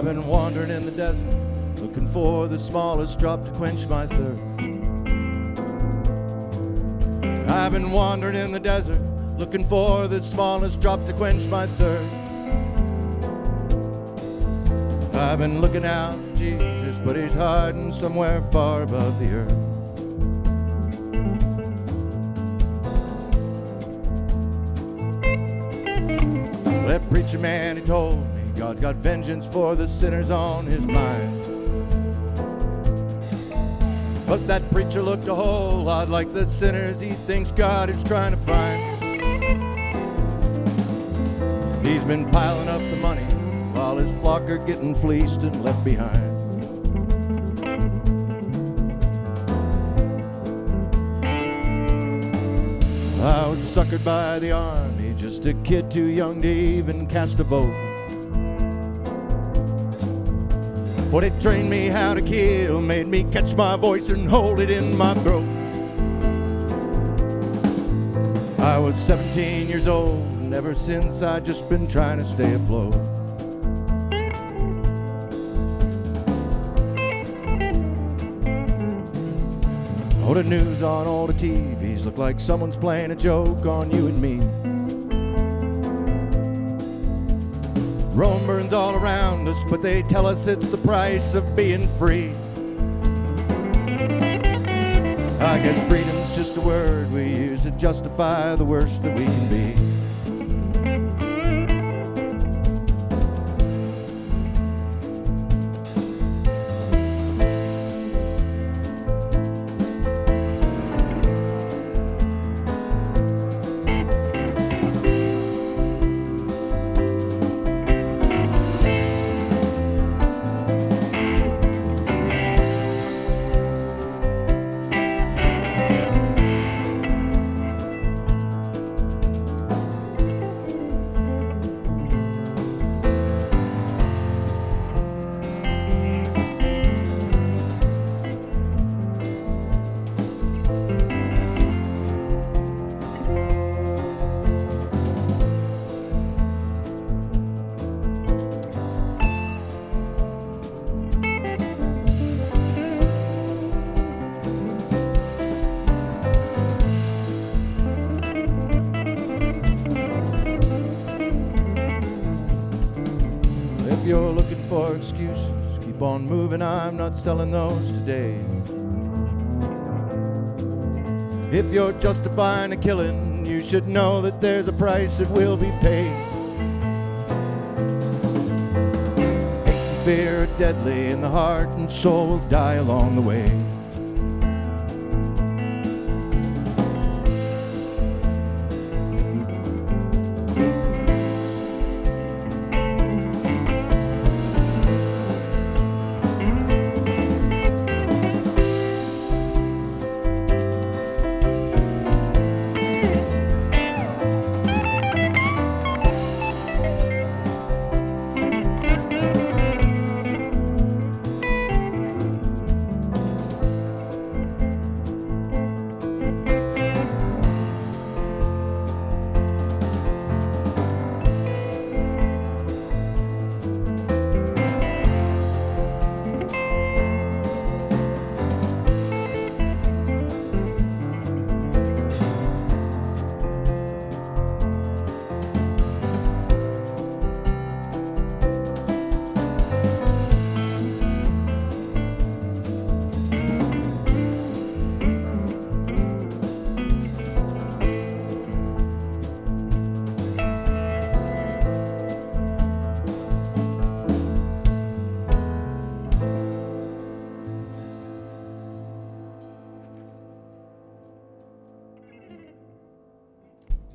I've been wandering in the desert, looking for the smallest drop to quench my thirst. I've been wandering in the desert, looking for the smallest drop to quench my thirst. I've been looking out for Jesus, but he's hiding somewhere far above the earth. Well, that preacher man, he told me God's got vengeance for the sinners on his mind. But that preacher looked a whole lot like the sinners he thinks God is trying to find. He's been piling up the money while his flock are getting fleeced and left behind. I was suckered by the army, just a kid too young to even cast a vote. Well, they trained me how to kill, made me catch my voice and hold it in my throat. I was 17 years old, and ever since I've just been trying to stay afloat. All the news on all the TVs look like someone's playing a joke on you and me. Rome burns all around us, but they tell us it's the price of being free. I guess freedom's just a word we use to justify the worst that we can be. If you're looking for excuses, keep on moving, I'm not selling those today. If you're justifying a killing, you should know that there's a price that will be paid. Hate and fear are deadly, and the heart and soul will die along the way.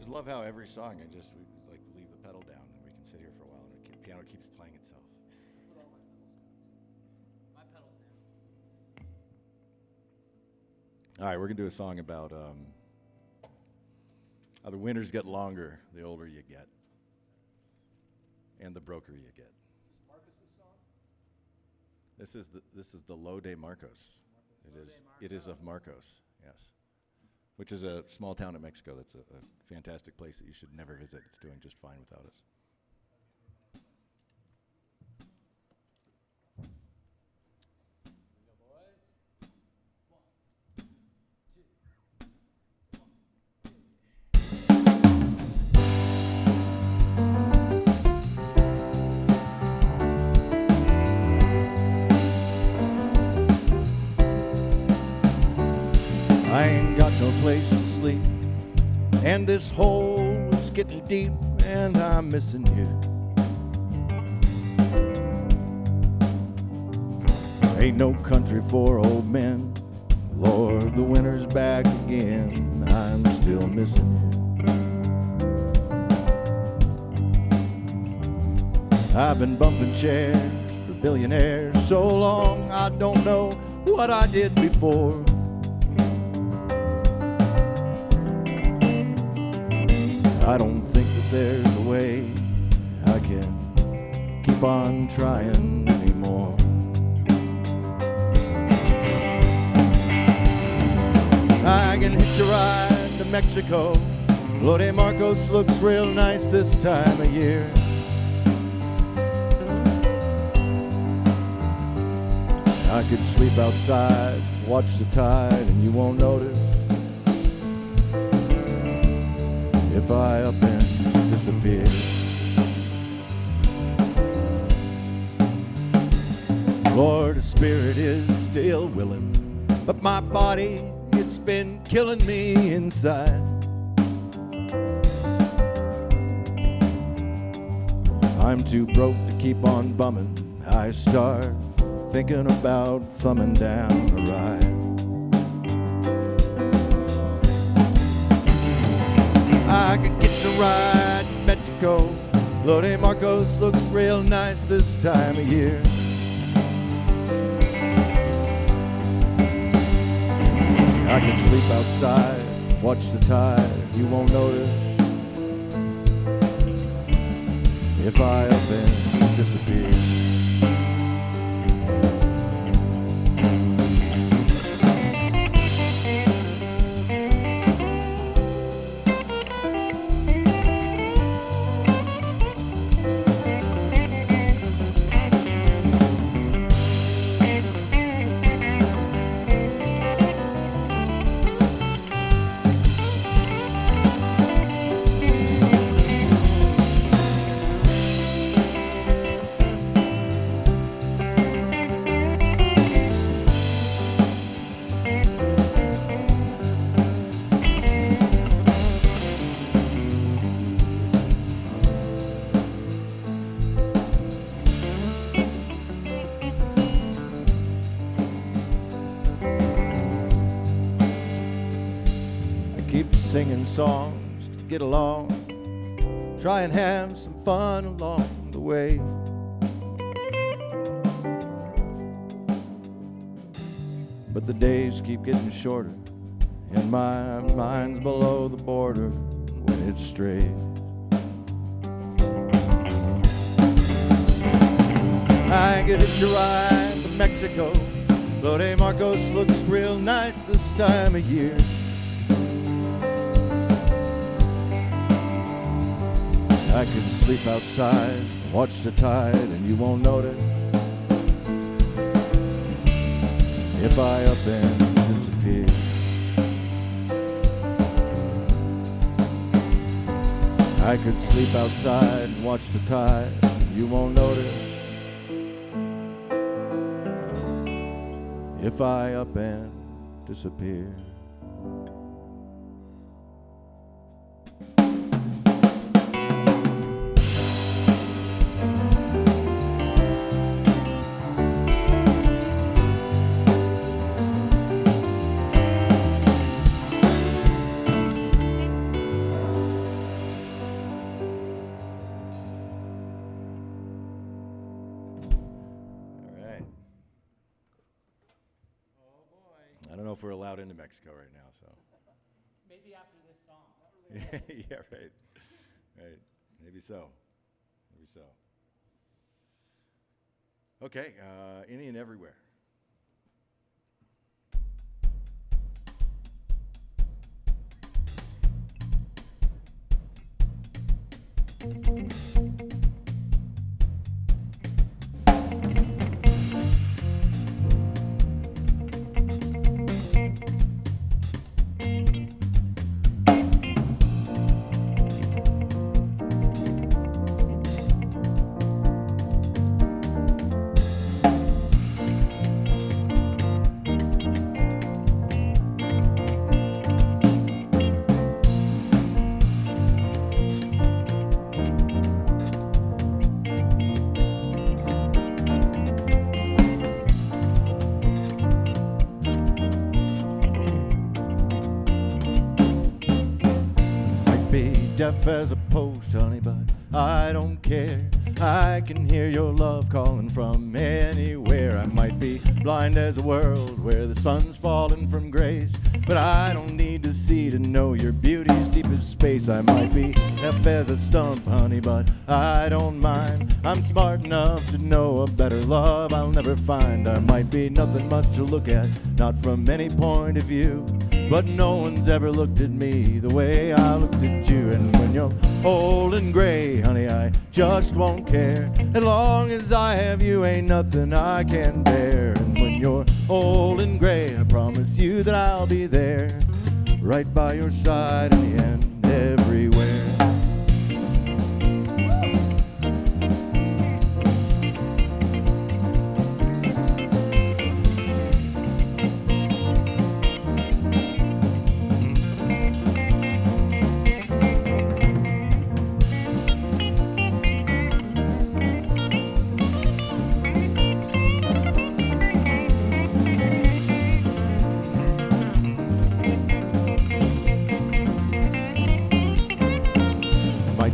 Love how every song I just like leave the pedal down and we can sit here for a while and the piano keeps playing itself. My pedal's down. All right, we're gonna do a song about how the winters get longer the older you get, and the broker you get. This is the Lo de Marcos. It is of Marcos, yes. Which is a small town in Mexico that's a fantastic place that you should never visit. It's doing just fine without us. and this hole is getting deep, and I'm missing you. Ain't no country for old men. Lord, the winter's back again. I'm still missing you. I've been bumping chairs for billionaires so long, I don't know what I did before. I don't think that there's a way I can keep on trying anymore. I can hitch a ride to Mexico. Lode Marcos looks real nice this time of year. I could sleep outside, watch the tide, and you won't notice if I up and disappear. Lord, the spirit is still willing, but my body, it's been killing me inside. I'm too broke to keep on bumming. I start thinking about thumbing down a ride. I could get to ride to Mexico. Lode Marcos looks real nice this time of year. I can sleep outside, watch the tide, you won't notice if I up and disappear. Keep singing songs to get along, try and have some fun along the way. But the days keep getting shorter, and my mind's below the border when it strays. I get a ride to Mexico. Lode Marcos looks real nice this time of year. I could sleep outside, watch the tide, and you won't notice if I up and disappear. I could sleep outside and watch the tide, and you won't notice if I up and disappear. I don't know if we're allowed into Mexico right now, so. Maybe after this song. Yeah, right. Right. Maybe so. Maybe so. Okay, any and everywhere. deaf as a post, honey, but I don't care. I can hear your love calling from anywhere. I might be blind as a world where the sun's falling from grace, but I don't need to see to know your beauty's deep as space. I might be deaf as a stump, honey, but I don't mind. I'm smart enough to know a better love I'll never find. I might be nothing much to look at, not from any point of view, but no one's ever looked at me the way I looked at you. And when you're old and gray, honey, I just won't care. As long as I have you, ain't nothing I can bear. And when you're old and gray, I promise you that I'll be there, right by your side in the end, everywhere.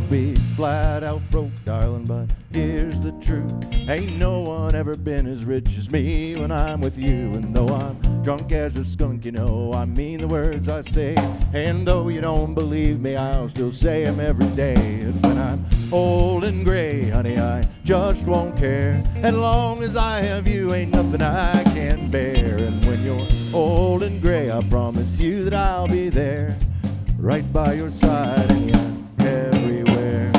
Be flat out broke, darling, but here's the truth. Ain't no one ever been as rich as me when I'm with you. And though I'm drunk as a skunk, you know I mean the words I say. And though you don't believe me, I'll still say them every day. And when I'm old and gray, honey, I just won't care. As long as I have you, ain't nothing I can bear. And when you're old and gray, I promise you that I'll be there, right by your side in the end, everywhere.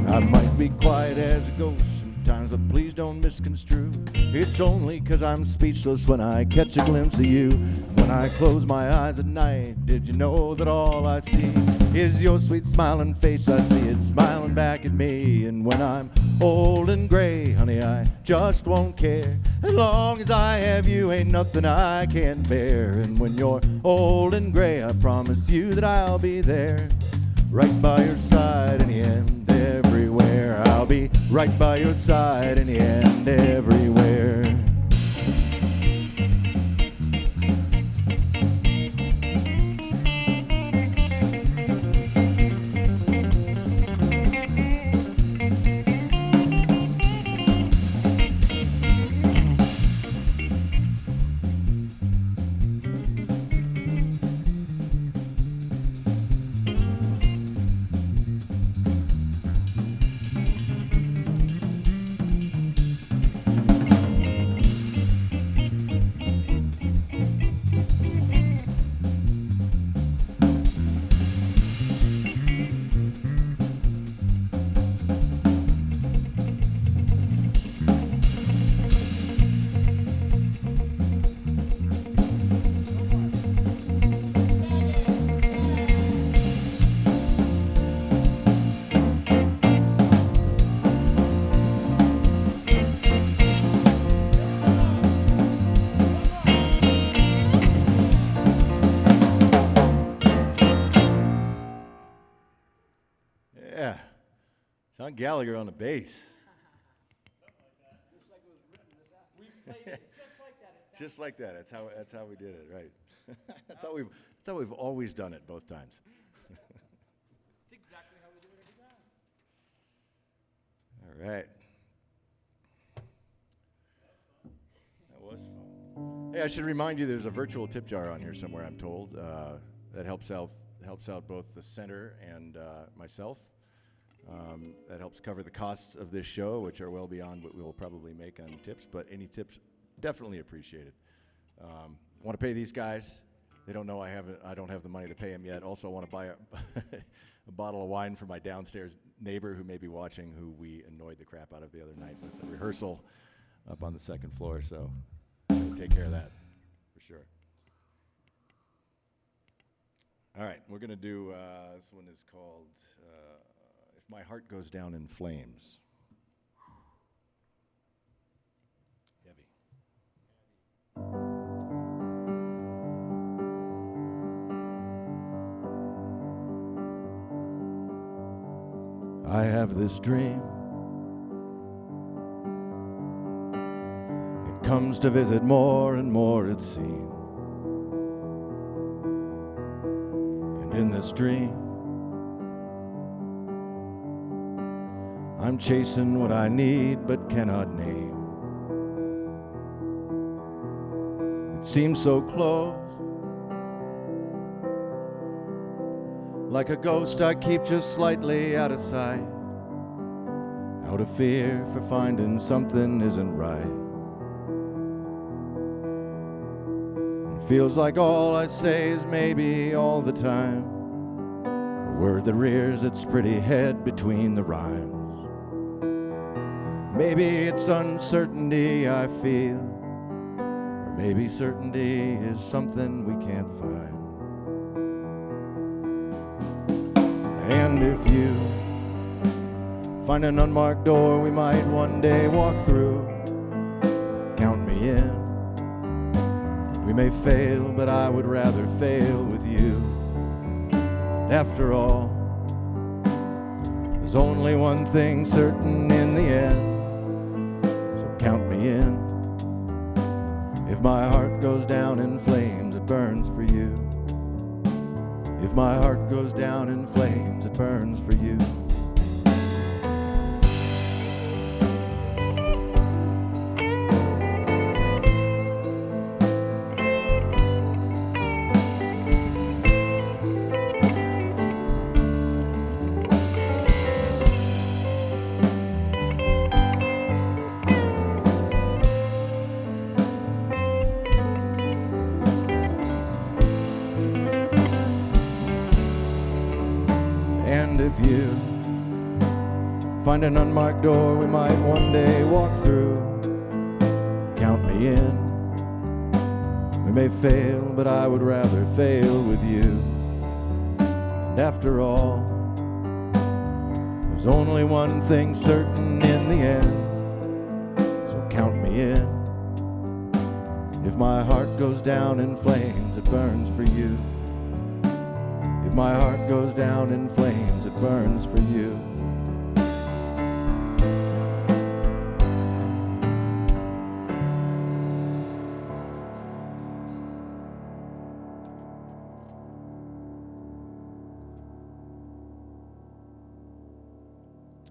I might be quiet as a ghost sometimes, but please don't misconstrue. It's only 'cause I'm speechless when I catch a glimpse of you. When I close my eyes at night, did you know that all I see is your sweet smiling face? I see it smiling back at me. And when I'm old and gray, honey, I just won't care. As long as I have you, ain't nothing I can bear. And when you're old and gray, I promise you that I'll be there, right by your side in the end, everywhere. I'll be right by your side in the end, everywhere. Yeah. John Gallagher on the bass. We played it just like that. It Just like that. That's how we did it, right? That's how we've always done it both times. That's exactly how we do it every time. All right. That was fun. Hey, I should remind you there's a virtual tip jar on here somewhere, I'm told, that helps out both the center and myself. That helps cover the costs of this show, which are well beyond what we will probably make on tips, but any tips definitely appreciated. I want to pay these guys. They don't know I don't have the money to pay them yet. Also, I want to buy a bottle of wine for my downstairs neighbor who may be watching, who we annoyed the crap out of the other night with the rehearsal up on the second floor. So we'll take care of that for sure. All right, we're going to do, this one is called If my heart goes down in flames. Heavy. I have this dream. It comes to visit more and more, it seems. And in this dream, I'm chasing what I need but cannot name. It seems so close, like a ghost I keep just slightly out of sight, out of fear for finding something isn't right. It feels like all I say is maybe all the time, a word that rears its pretty head between the rhymes. Maybe it's uncertainty I feel, or maybe certainty is something we can't find. And if you find an unmarked door we might one day walk through, count me in. We may fail, but I would rather fail with you. And after all, there's only one thing certain in the end. Count me in. If my heart goes down in flames, it burns for you. If my heart goes down in flames, it burns for you. And if you find an unmarked door we might one day walk through, count me in. We may fail, but I would rather fail with you. And after all, there's only one thing certain in the end. So count me in. If my heart goes down in flames, it burns for you. If my heart goes down in flames, it burns for you.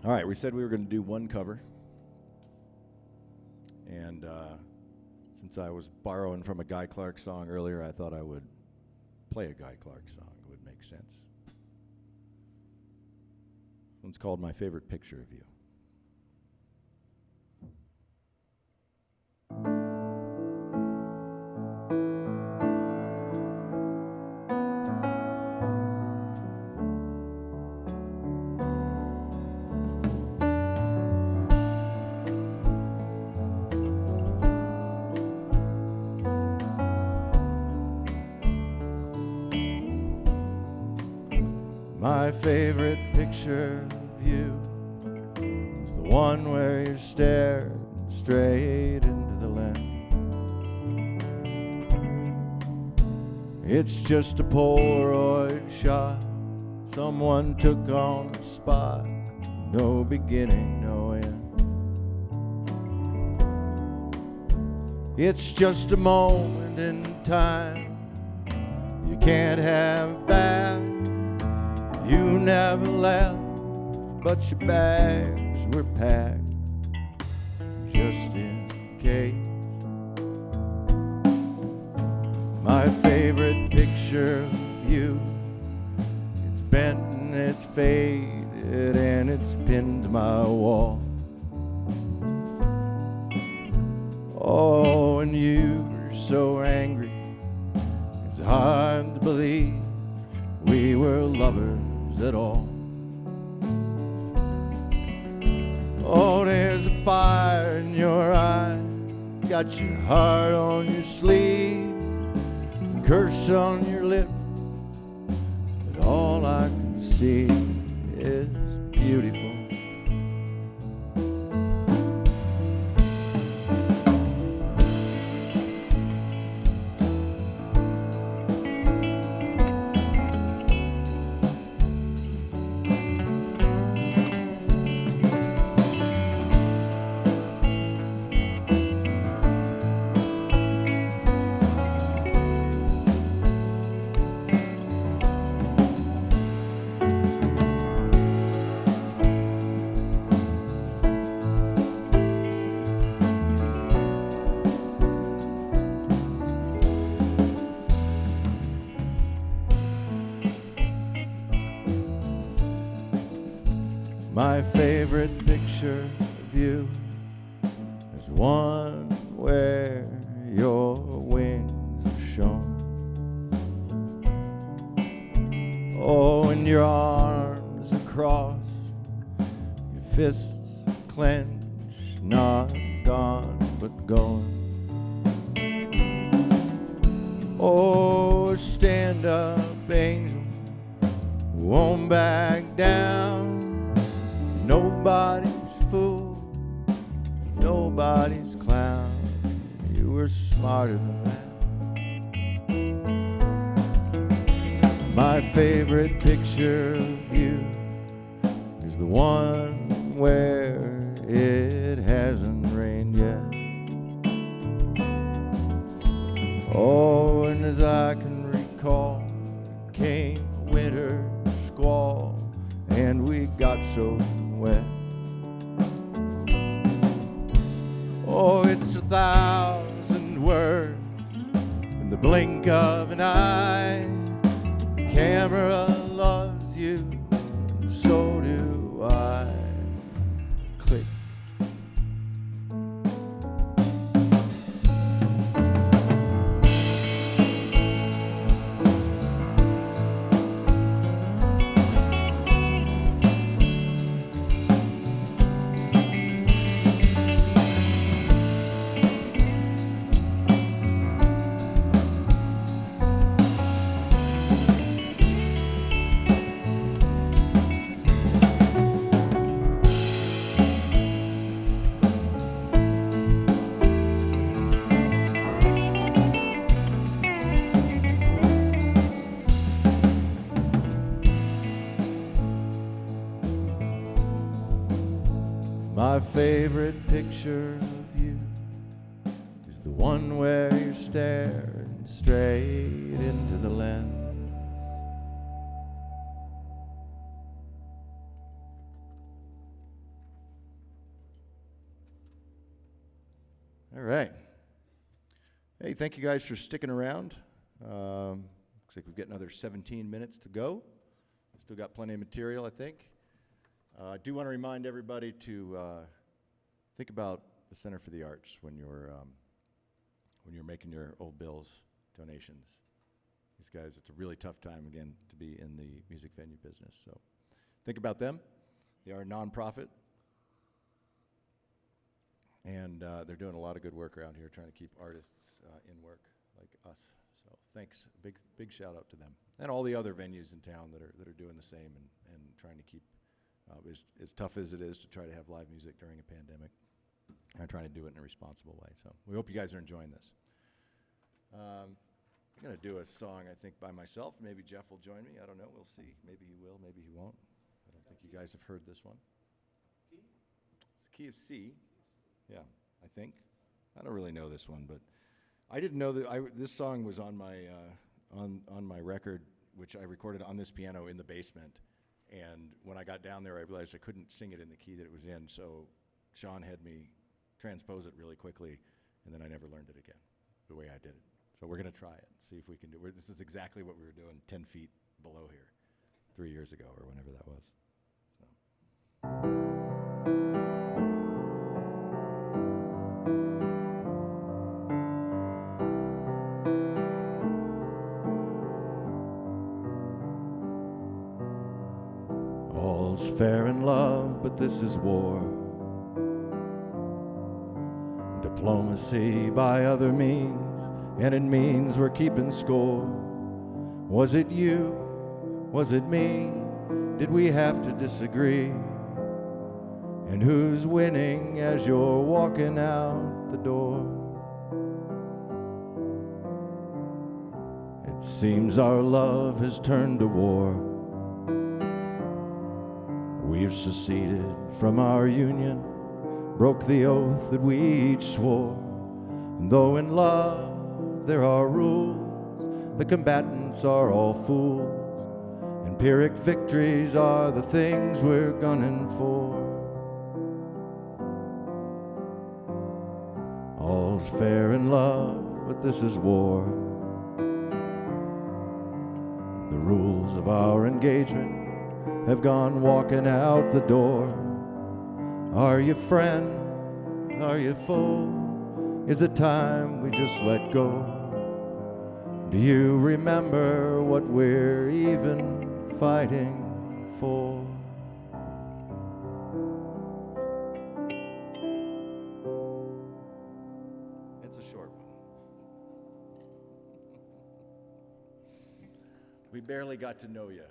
All right, we said we were going to do one cover. And since I was borrowing from a Guy Clark song earlier, I thought I would play a Guy Clark song. It would make sense. One's called My Favorite Picture of You. My favorite picture of you is the one where you're staring straight into the lens. It's just a Polaroid shot someone took on the spot, no beginning, no end. It's just a moment in time you can't have back. You never left, but your bags were packed just in case. My favorite picture of you, it's bent and it's faded and it's pinned to my wall. Oh, and you were so angry, it's hard to believe we were lovers at all. Oh, there's a fire in your eye, got your heart on your sleeve, a curse on your lip, but all I can see is beautiful. My favorite picture of you is one where your wings are shown. Oh, and your arms are crossed, your fists clenched, not gone but going. Oh, stand up, angel, won't back down. Nobody's fool, nobody's clown. You were smarter than that. My favorite picture of you is the one where it hasn't rained yet. Oh, and as I can recall, came a winter squall, and we got so wet. Oh, it's 1,000 words in the blink of an eye. The camera loves you, and so do I. Click. My favorite picture of you is the one where you're staring straight into the lens. All right. Hey, thank you guys for sticking around. Looks like we've got another 17 minutes to go. Still got plenty of material, I think. I do want to remind everybody to think about the Center for the Arts when you're making your old bills donations. These guys, it's a really tough time, again, to be in the music venue business. So think about them. They are a nonprofit, and they're doing a lot of good work around here trying to keep artists in work like us. So thanks. Big shout out to them. And all the other venues in town that are doing the same and trying to keep as tough as it is to try to have live music during a pandemic, and trying to do it in a responsible way. So we hope you guys are enjoying this. I'm going to do a song, I think, by myself. Maybe Jeff will join me. I don't know. We'll see. Maybe he will. Maybe he won't. I don't think you guys have heard this one. It's the key of C. Yeah, I think. I don't really know this one, but I didn't know that this song was on my on my record, which I recorded on this piano in the basement. And when I got down there, I realized I couldn't sing it in the key that it was in, so Sean had me transpose it really quickly, and then I never learned it again, the way I did it. So we're going to try it, see if we can do it. This is exactly what we were doing 10 feet below here 3 years ago, or whenever that was. All's fair in love, but this is war. Diplomacy by other means, and it means we're keeping score. Was it you? Was it me? Did we have to disagree? and who's winning as you're walking out the door. It seems our love has turned to war. We've seceded from our union, broke the oath that we each swore. And though in love there are rules, the combatants are all fools, and Pyrrhic victories are the things we're gunning for. All's fair in love, but this is war. The rules of our engagement have gone walking out the door. Are you friend? Are you foe? Is it time we just let go? Do you remember what we're even fighting for? It's a short one. We barely got to know you.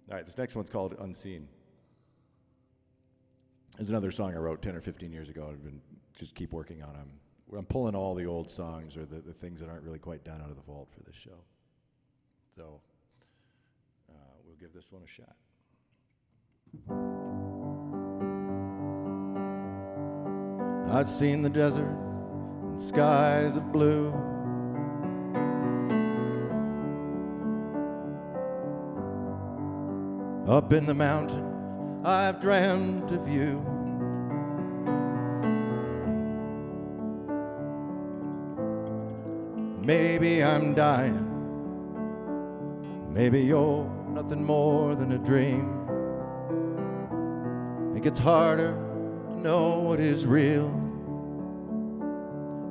All right, this next one's called Unseen. It's another song I wrote 10 or 15 years ago. I've been just keep working on them. I'm pulling all the old songs or the things that aren't really quite done out of the vault for this show. So we'll give this one a shot. I've seen the desert and skies of blue. Up in the mountain, I've dreamt of you. Maybe I'm dying. Maybe you're nothing more than a dream. It gets harder to know what is real.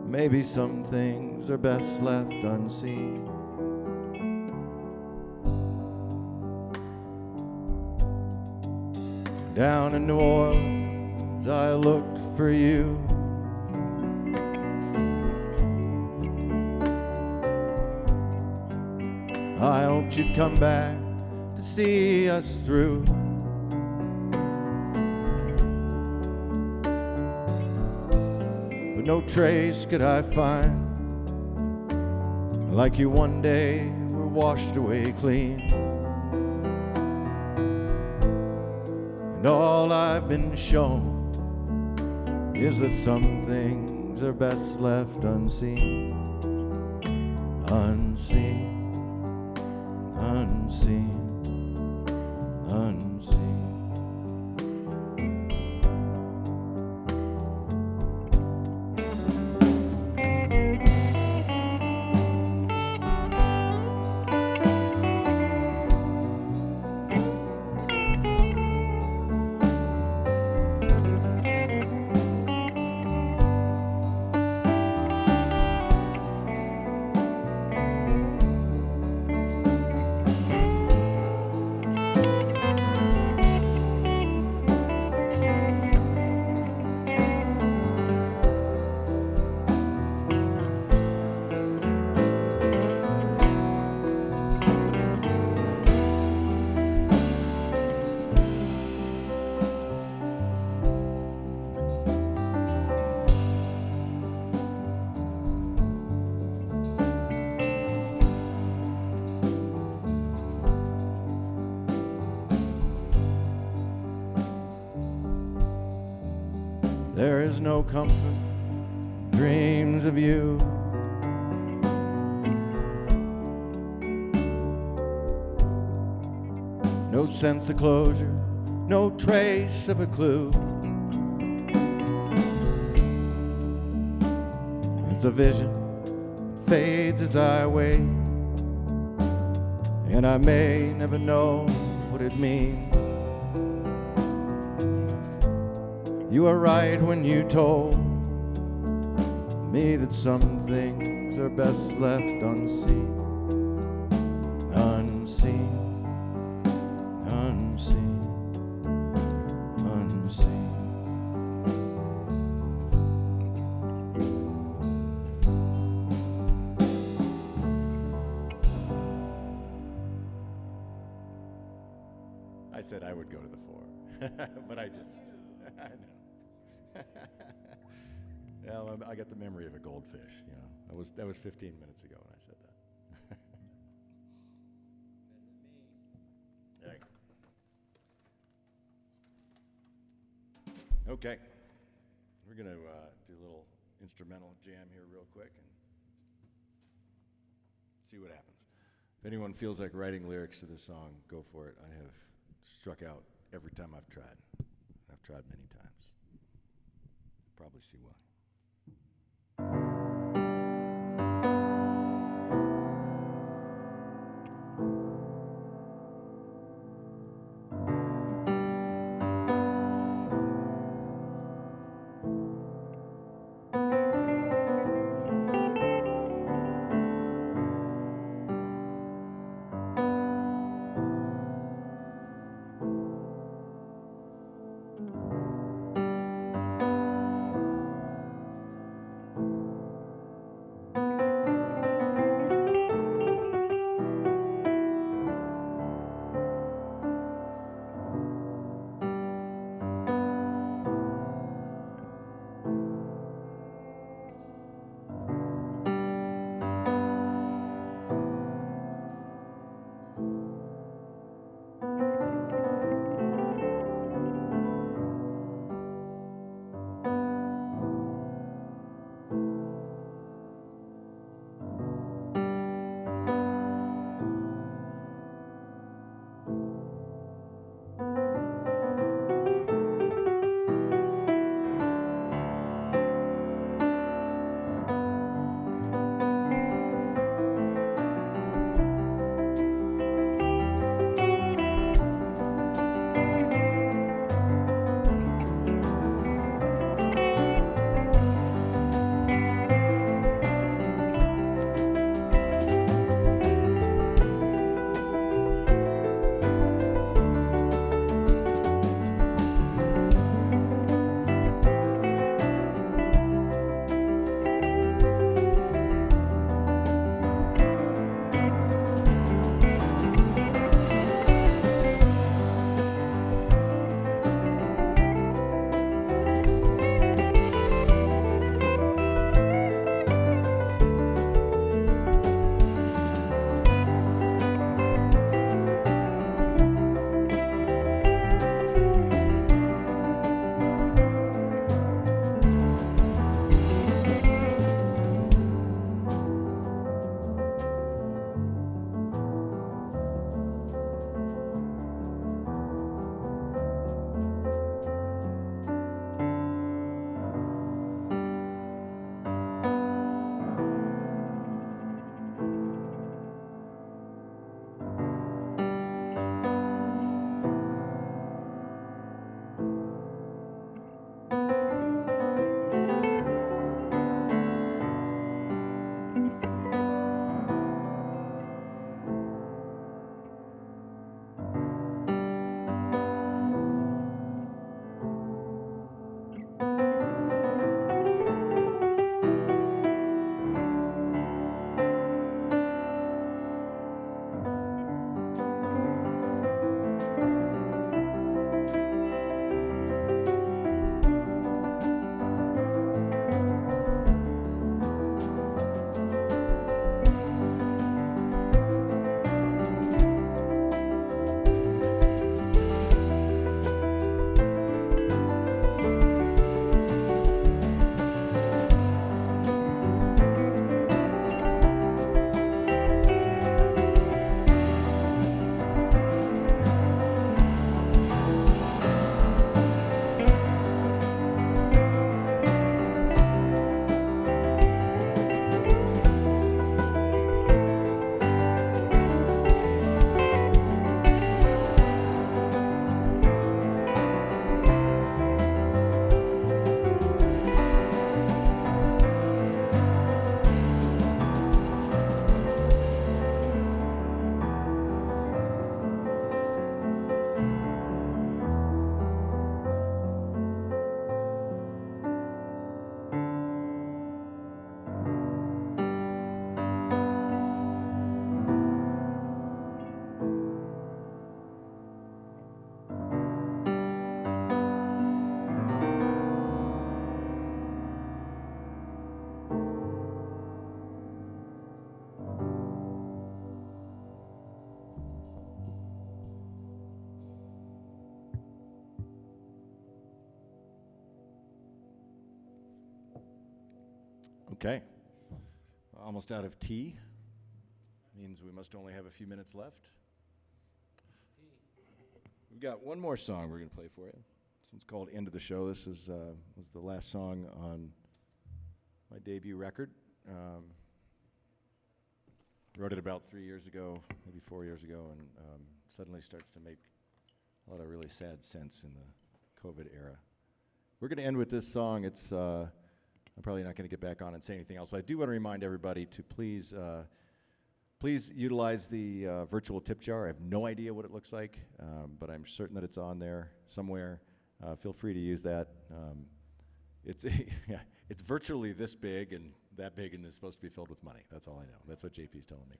Maybe some things are best left unseen. Down in New Orleans, I looked for you. I hoped you'd come back to see us through. But no trace could I find, like you one day were washed away clean. And all I've been shown is that some things are best left unseen. Unseen. Unseen, unseen. There is no comfort in dreams of you. No sense of closure, no trace of a clue. It's a vision that fades as I wait, and I may never know what it means. You were right when you told me that some things are best left unseen. Unseen, unseen, unseen. I said I would go to the 4, but I didn't. I know. Well, I got the memory of a goldfish. You know, that was 15 minutes ago when I said that. There you go. Okay, we're gonna do a little instrumental jam here real quick and see what happens. If anyone feels like writing lyrics to this song, go for it. I have struck out every time I've tried. I've tried many times. Probably see why. Okay. Almost out of tea. Means we must only have a few minutes left. We've got one more song we're going to play for you. This one's called End of the Show. This was the last song on my debut record. Wrote it about 3 years ago, maybe 4 years ago, and suddenly starts to make a lot of really sad sense in the COVID era. We're going to end with this song. It's I'm probably not going to get back on and say anything else, but I do want to remind everybody to please utilize the virtual tip jar. I have no idea what it looks like, but I'm certain that it's on there somewhere. Feel free to use that. It's virtually this big and that big, and it's supposed to be filled with money. That's all I know. That's what JP's telling me.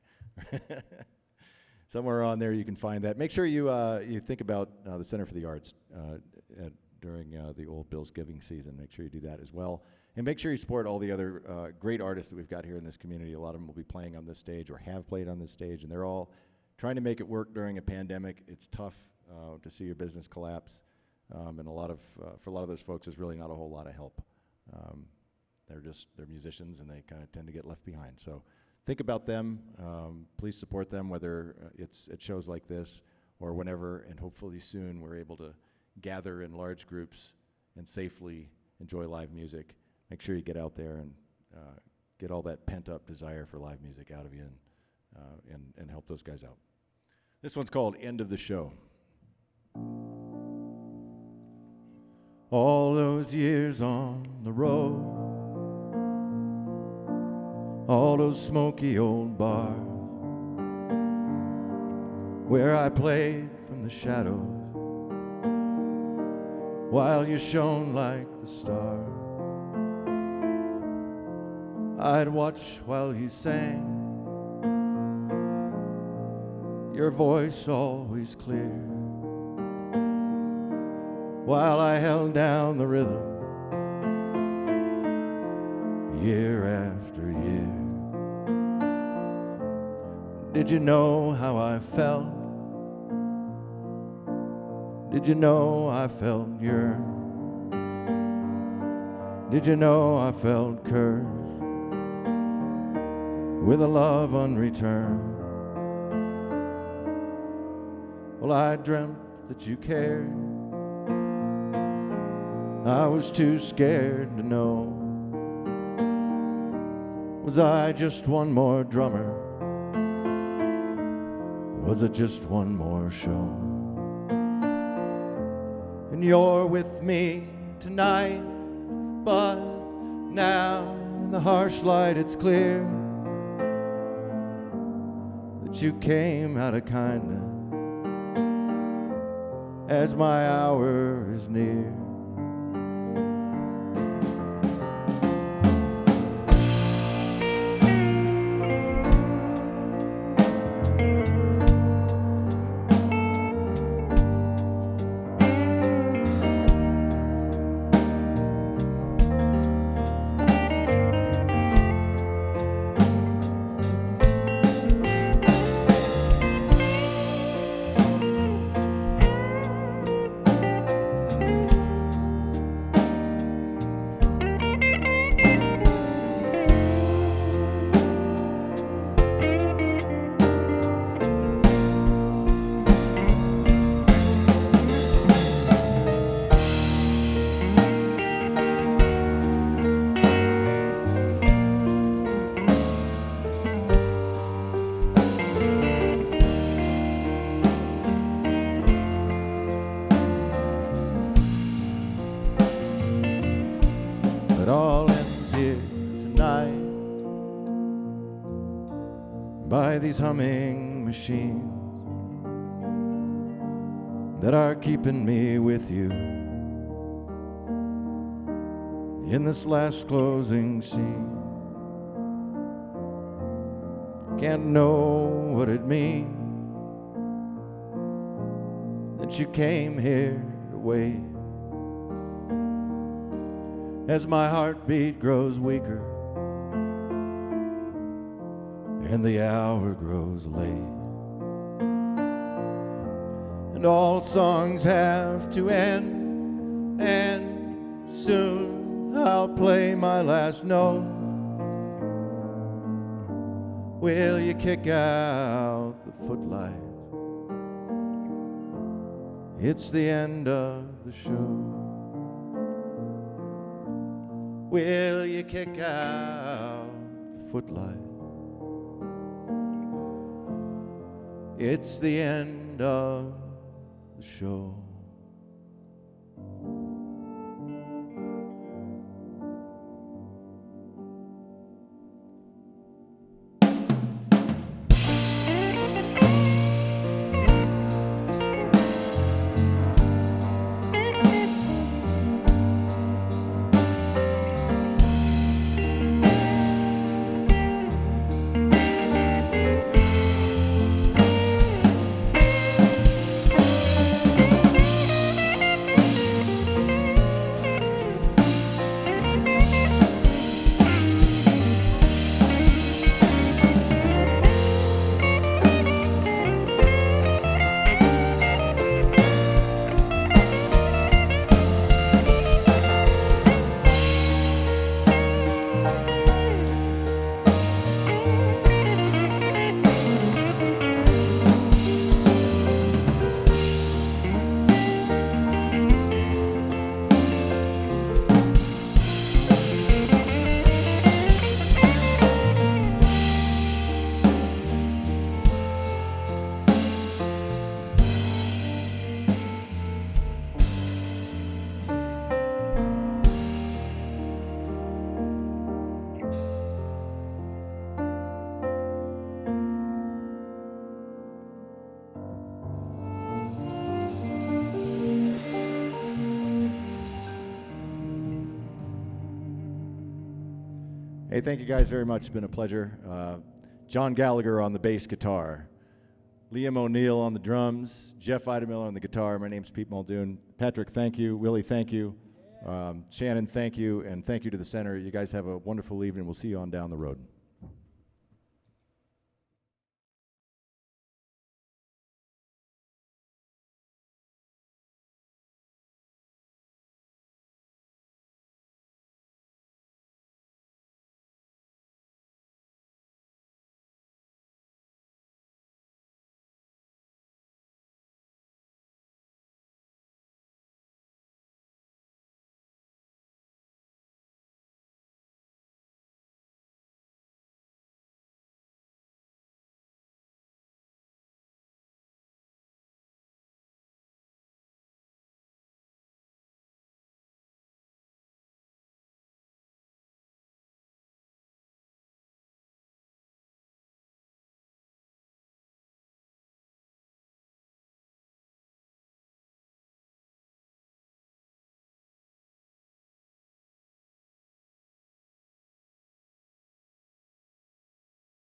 Somewhere on there you can find that. Make sure you think about the Center for the Arts during the Old Bills Giving season. Make sure you do that as well. And make sure you support all the other great artists that we've got here in this community. A lot of them will be playing on this stage or have played on this stage, and they're all trying to make it work during a pandemic. It's tough to see your business collapse, and for a lot of those folks, there's really not a whole lot of help. They're musicians, and they kind of tend to get left behind. So think about them. Please support them, whether it's at shows like this or whenever, and hopefully soon we're able to gather in large groups and safely enjoy live music. Make sure you get out there and get all that pent-up desire for live music out of you and help those guys out. This one's called End of the Show. All those years on the road, all those smoky old bars where I played from the shadows while you shone like the stars. I'd watch while you sang, your voice always clear, while I held down the rhythm year after year. Did you know how I felt? Did you know I felt yearn? Did you know I felt cursed with a love unreturned? Well, I dreamt that you cared. I was too scared to know. Was I just one more drummer? Was it just one more show? And you're with me tonight, but now in the harsh light it's clear that you came out of kindness as my hour is near. It all ends here tonight by these humming machines that are keeping me with you in this last closing scene. Can't know what it means that you came here to wait. As my heartbeat grows weaker and the hour grows late, and all songs have to end, and soon I'll play my last note Will you kick out the footlight? It's the end of the show. Will you kick out the footlight? It's the end of the show. Hey, thank you guys very much. It's been a pleasure. John Gallagher on the bass guitar, Liam O'Neill on the drums, Jeff Idemiller on the guitar. My name's Pete Muldoon. Patrick, thank you. Willie, thank you. Shannon, thank you. And thank you to the center. You guys have a wonderful evening. We'll see you on down the road.